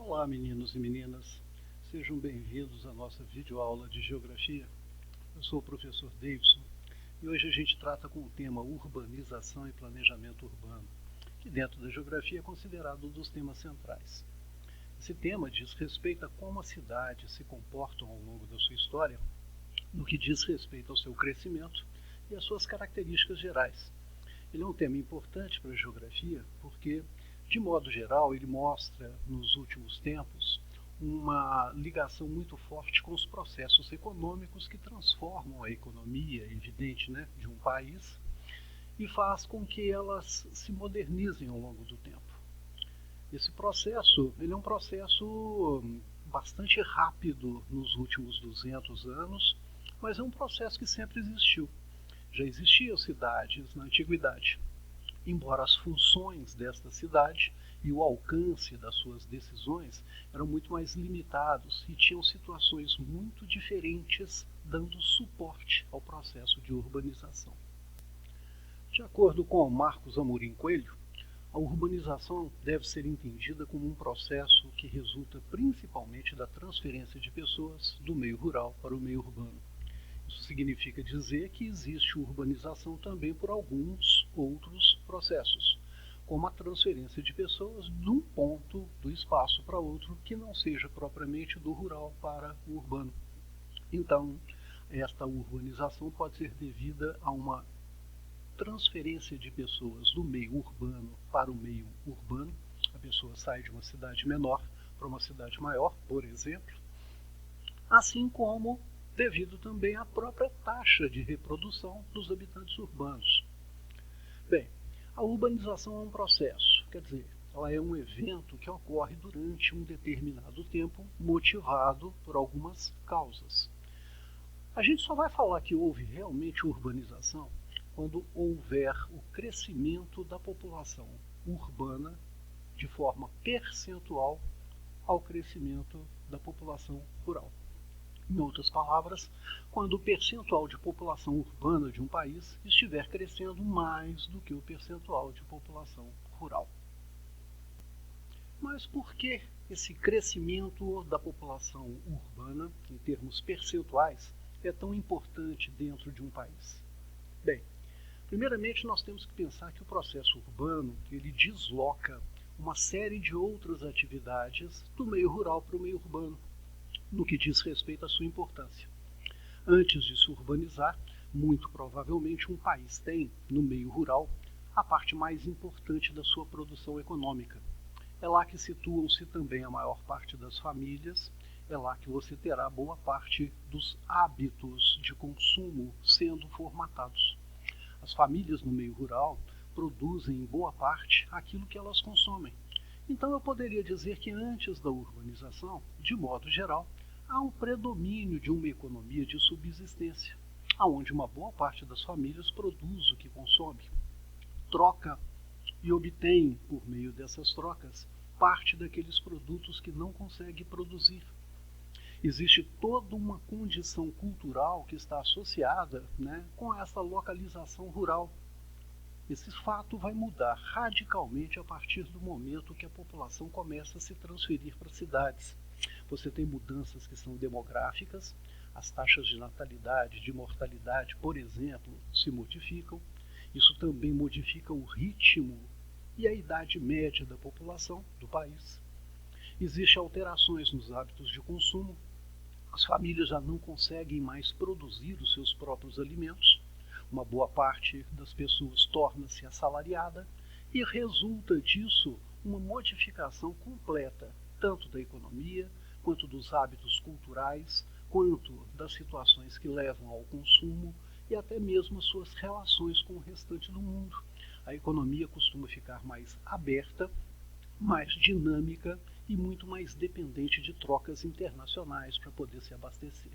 Olá, meninos e meninas. Sejam bem-vindos à nossa videoaula de Geografia. Eu sou o professor Davidson e hoje a gente trata com o tema Urbanização e Planejamento Urbano, que dentro da Geografia é considerado um dos temas centrais. Esse tema diz respeito a como as cidades se comportam ao longo da sua história, no que diz respeito ao seu crescimento e às suas características gerais. Ele é um tema importante para a Geografia porque, de modo geral, ele mostra, nos últimos tempos, uma ligação muito forte com os processos econômicos que transformam a economia, evidente, de um país e faz com que elas se modernizem ao longo do tempo. Esse processo, ele é um processo bastante rápido nos últimos 200 anos, mas é um processo que sempre existiu. Já existiam cidades na antiguidade, embora as funções desta cidade e o alcance das suas decisões eram muito mais limitados e tinham situações muito diferentes, dando suporte ao processo de urbanização. De acordo com Marcos Amorim Coelho, a urbanização deve ser entendida como um processo que resulta principalmente da transferência de pessoas do meio rural para o meio urbano. Isso significa dizer que existe urbanização também por alguns outros processos, como a transferência de pessoas de um ponto do espaço para outro que não seja propriamente do rural para o urbano. Então, esta urbanização pode ser devida a uma transferência de pessoas do meio urbano para o meio urbano. A pessoa sai de uma cidade menor para uma cidade maior, por exemplo, assim como devido também à própria taxa de reprodução dos habitantes urbanos. Bem, a urbanização é um processo, quer dizer, ela é um evento que ocorre durante um determinado tempo, motivado por algumas causas. A gente só vai falar que houve realmente urbanização quando houver o crescimento da população urbana de forma percentual ao crescimento da população rural. Em outras palavras, quando o percentual de população urbana de um país estiver crescendo mais do que o percentual de população rural. Mas por que esse crescimento da população urbana, em termos percentuais, é tão importante dentro de um país? Bem, primeiramente nós temos que pensar que o processo urbano ele desloca uma série de outras atividades do meio rural para o meio urbano, no que diz respeito à sua importância. Antes de se urbanizar, muito provavelmente um país tem, no meio rural, a parte mais importante da sua produção econômica. É lá que situam-se também a maior parte das famílias, é lá que você terá boa parte dos hábitos de consumo sendo formatados. As famílias no meio rural produzem em boa parte aquilo que elas consomem. Então eu poderia dizer que antes da urbanização, de modo geral, há um predomínio de uma economia de subsistência, onde uma boa parte das famílias produz o que consome, troca e obtém, por meio dessas trocas, parte daqueles produtos que não consegue produzir. Existe toda uma condição cultural que está associada com essa localização rural. Esse fato vai mudar radicalmente a partir do momento que a população começa a se transferir para cidades. Você tem mudanças que são demográficas, as taxas de natalidade, de mortalidade, por exemplo, se modificam. Isso também modifica o ritmo e a idade média da população do país. Existem alterações nos hábitos de consumo. As famílias já não conseguem mais produzir os seus próprios alimentos. Uma boa parte das pessoas torna-se assalariada e resulta disso uma modificação completa, tanto da economia, quanto dos hábitos culturais, quanto das situações que levam ao consumo e até mesmo as suas relações com o restante do mundo. A economia costuma ficar mais aberta, mais dinâmica e muito mais dependente de trocas internacionais para poder se abastecer.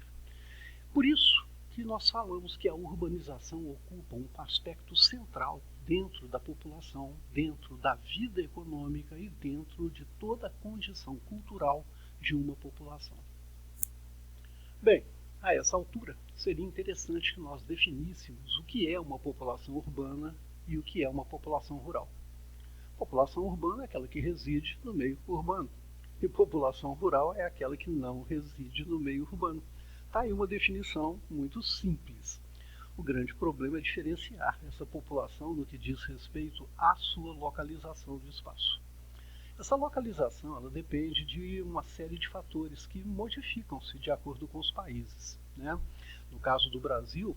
Por isso que nós falamos que a urbanização ocupa um aspecto central dentro da população, dentro da vida econômica e dentro de toda a condição cultural de uma população. Bem, a essa altura, seria interessante que nós definíssemos o que é uma população urbana e o que é uma população rural. A população urbana é aquela que reside no meio urbano. E população rural é aquela que não reside no meio urbano. Está aí uma definição muito simples. O grande problema é diferenciar essa população no que diz respeito à sua localização do espaço. Essa localização ela depende de uma série de fatores que modificam-se de acordo com os países, né? No caso do Brasil,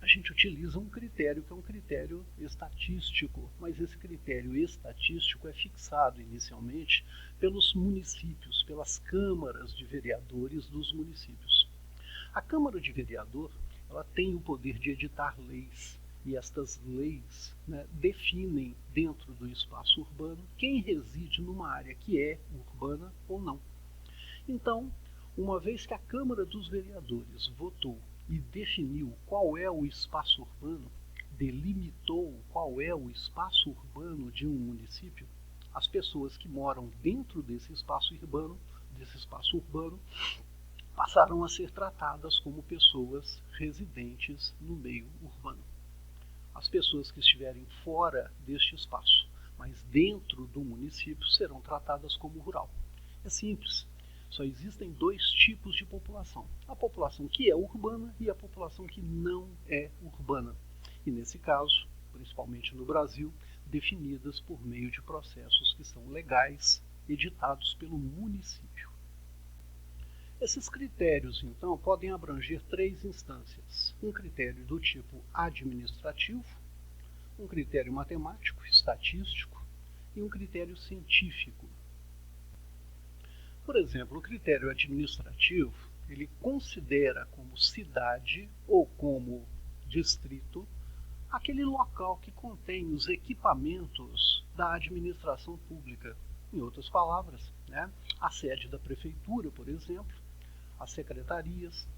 a gente utiliza um critério que é um critério estatístico, mas esse critério estatístico é fixado inicialmente pelos municípios, pelas câmaras de vereadores dos municípios. A Câmara de Vereador ela tem o poder de editar leis, e estas leis, né, definem dentro do espaço urbano quem reside numa área que é urbana ou não. Então, uma vez que a Câmara dos Vereadores votou e definiu qual é o espaço urbano, delimitou qual é o espaço urbano de um município, as pessoas que moram dentro desse espaço urbano passaram a ser tratadas como pessoas residentes no meio urbano. As pessoas que estiverem fora deste espaço, mas dentro do município, serão tratadas como rural. É simples. Só existem dois tipos de população. A população que é urbana e a população que não é urbana. E nesse caso, principalmente no Brasil, definidas por meio de processos que são legais, editados pelo município. Esses critérios, então, podem abranger três instâncias. Um critério do tipo administrativo, um critério matemático, estatístico e um critério científico. Por exemplo, o critério administrativo, ele considera como cidade ou como distrito aquele local que contém os equipamentos da administração pública. Em outras palavras, né, a sede da prefeitura, por exemplo, as secretarias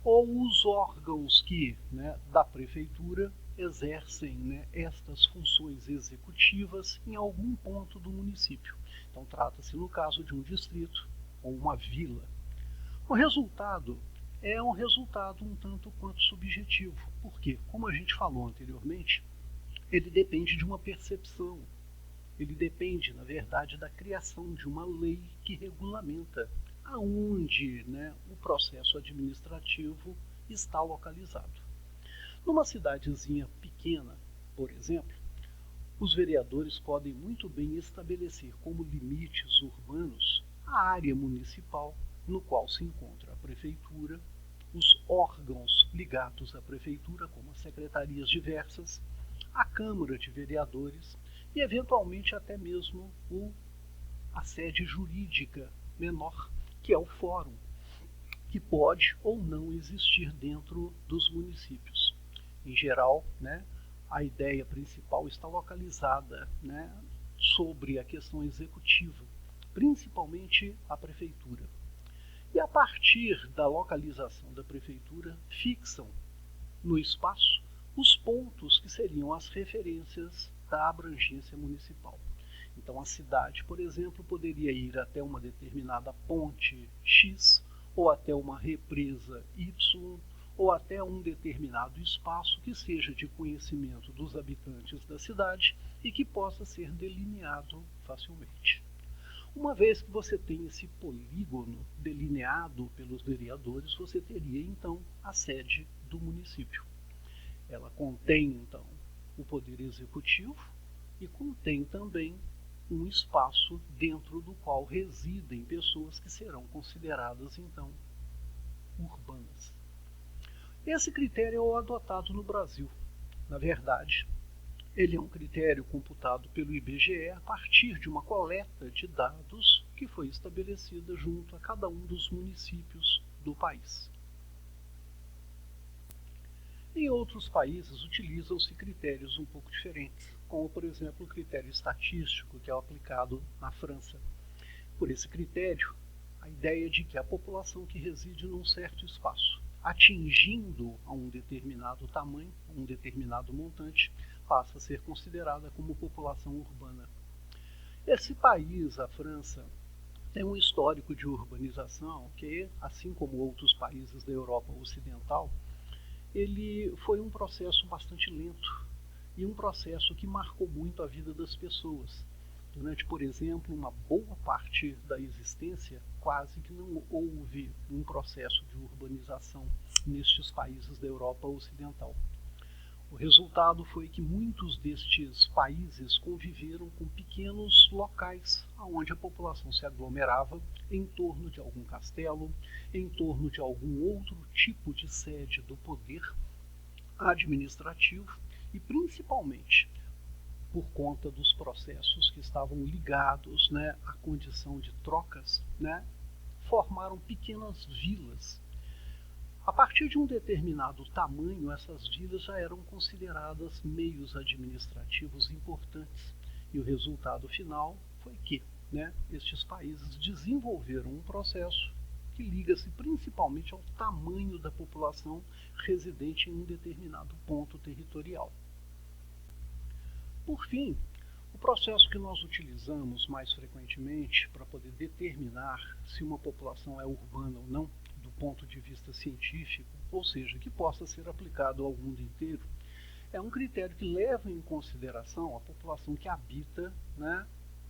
ou os órgãos que, né, da prefeitura exercem, né, estas funções executivas em algum ponto do município. Então trata-se no caso de um distrito ou uma vila. O resultado é um resultado um tanto quanto subjetivo, porque, como a gente falou anteriormente, ele depende de uma percepção. Ele depende, na verdade, da criação de uma lei que regulamenta aonde, né, o processo administrativo está localizado. Numa cidadezinha pequena, por exemplo, os vereadores podem muito bem estabelecer como limites urbanos a área municipal no qual se encontra a prefeitura, os órgãos ligados à prefeitura, como as secretarias diversas, a Câmara de Vereadores e, eventualmente, até mesmo a sede jurídica menor, que é o fórum, que pode ou não existir dentro dos municípios. Em geral, né, a ideia principal está localizada, né, sobre a questão executiva, principalmente a prefeitura. E a partir da localização da prefeitura, fixam no espaço os pontos que seriam as referências da abrangência municipal. Então a cidade, por exemplo, poderia ir até uma determinada ponte X, ou até uma represa Y, ou até um determinado espaço que seja de conhecimento dos habitantes da cidade e que possa ser delineado facilmente. Uma vez que você tem esse polígono delineado pelos vereadores, você teria então a sede do município. Ela contém então o poder executivo e contém também um espaço dentro do qual residem pessoas que serão consideradas então urbanas. Esse critério é o adotado no Brasil. Na verdade, ele é um critério computado pelo IBGE a partir de uma coleta de dados que foi estabelecida junto a cada um dos municípios do país. Em outros países utilizam-se critérios um pouco diferentes, como por exemplo o critério estatístico que é aplicado na França. Por esse critério, a ideia de que a população que reside num certo espaço, atingindo a um determinado tamanho, um determinado montante, passa a ser considerada como população urbana. Esse país, a França, tem um histórico de urbanização que, assim como outros países da Europa Ocidental, ele foi um processo bastante lento e um processo que marcou muito a vida das pessoas. Durante, por exemplo, uma boa parte da existência, quase que não houve um processo de urbanização nestes países da Europa Ocidental. O resultado foi que muitos destes países conviveram com pequenos locais onde a população se aglomerava em torno de algum castelo, em torno de algum outro tipo de sede do poder administrativo e, principalmente, por conta dos processos que estavam ligados, à condição de trocas, formaram pequenas vilas. A partir de um determinado tamanho, essas vilas já eram consideradas meios administrativos importantes. E o resultado final foi que estes países desenvolveram um processo que liga-se principalmente ao tamanho da população residente em um determinado ponto territorial. Por fim, o processo que nós utilizamos mais frequentemente para poder determinar se uma população é urbana ou não, do ponto de vista científico, ou seja, que possa ser aplicado ao mundo inteiro, é um critério que leva em consideração a população que habita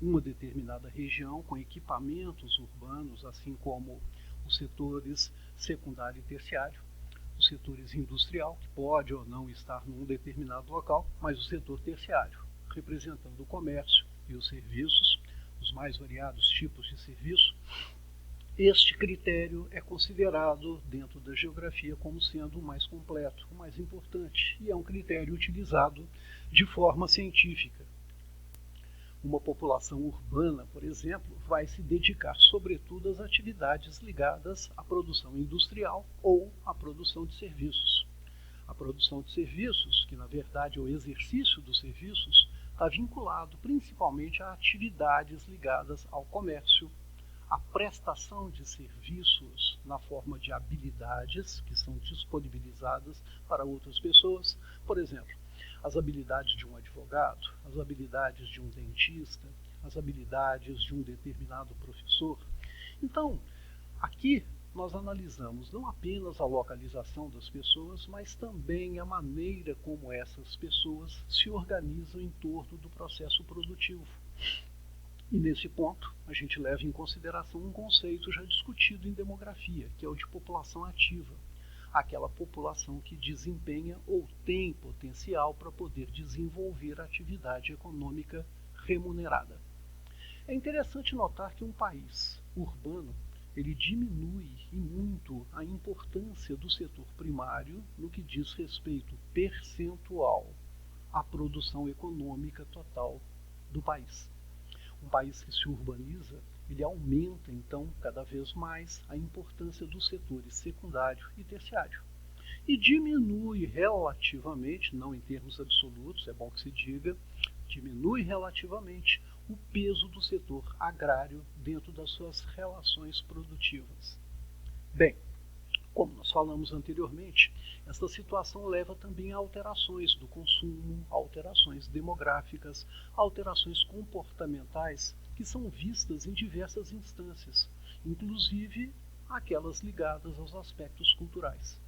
uma determinada região com equipamentos urbanos, assim como os setores secundário e terciário, os setores industrial, que pode ou não estar num determinado local, mas o setor terciário, representando o comércio e os serviços, os mais variados tipos de serviço. Este critério é considerado dentro da geografia como sendo o mais completo, o mais importante, e é um critério utilizado de forma científica. Uma população urbana, por exemplo, vai se dedicar sobretudo às atividades ligadas à produção industrial ou à produção de serviços. A produção de serviços, que na verdade é o exercício dos serviços, está vinculado principalmente a atividades ligadas ao comércio, a prestação de serviços na forma de habilidades que são disponibilizadas para outras pessoas, por exemplo, as habilidades de um advogado, as habilidades de um dentista, as habilidades de um determinado professor. Então, aqui nós analisamos não apenas a localização das pessoas, mas também a maneira como essas pessoas se organizam em torno do processo produtivo. E nesse ponto, a gente leva em consideração um conceito já discutido em demografia, que é o de população ativa, aquela população que desempenha ou tem potencial para poder desenvolver atividade econômica remunerada. É interessante notar que um país urbano, ele diminui e muito a importância do setor primário no que diz respeito percentual à produção econômica total do país. Um país que se urbaniza, ele aumenta, então, cada vez mais a importância dos setores secundário e terciário. E diminui relativamente, não em termos absolutos, é bom que se diga, diminui relativamente o peso do setor agrário dentro das suas relações produtivas. Bem, como nós falamos anteriormente, esta situação leva também a alterações do consumo, alterações demográficas, alterações comportamentais que são vistas em diversas instâncias, inclusive aquelas ligadas aos aspectos culturais.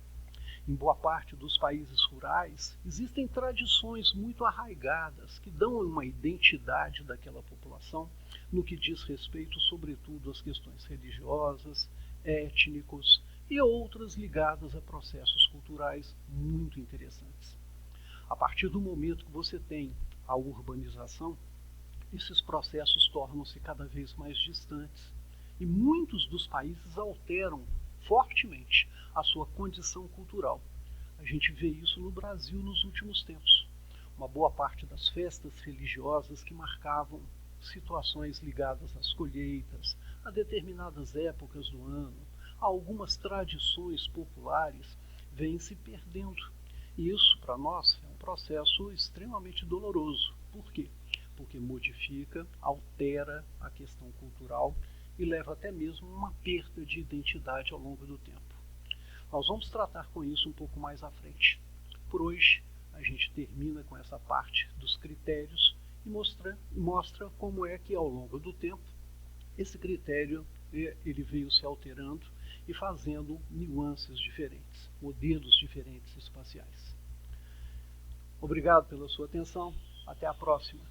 Em boa parte dos países rurais, existem tradições muito arraigadas que dão uma identidade daquela população no que diz respeito, sobretudo, às questões religiosas, étnicos e outras ligadas a processos culturais muito interessantes. A partir do momento que você tem a urbanização, esses processos tornam-se cada vez mais distantes e muitos dos países alteram fortemente a sua condição cultural. A gente vê isso no Brasil nos últimos tempos. Uma boa parte das festas religiosas que marcavam situações ligadas às colheitas, a determinadas épocas do ano, a algumas tradições populares, vêm se perdendo. E isso, para nós, é um processo extremamente doloroso. Por quê? Porque modifica, altera a questão cultural e leva até mesmo a uma perda de identidade ao longo do tempo. Nós vamos tratar com isso um pouco mais à frente. Por hoje, a gente termina com essa parte dos critérios e mostra como é que, ao longo do tempo, esse critério ele veio se alterando e fazendo nuances diferentes, modelos diferentes espaciais. Obrigado pela sua atenção. Até a próxima.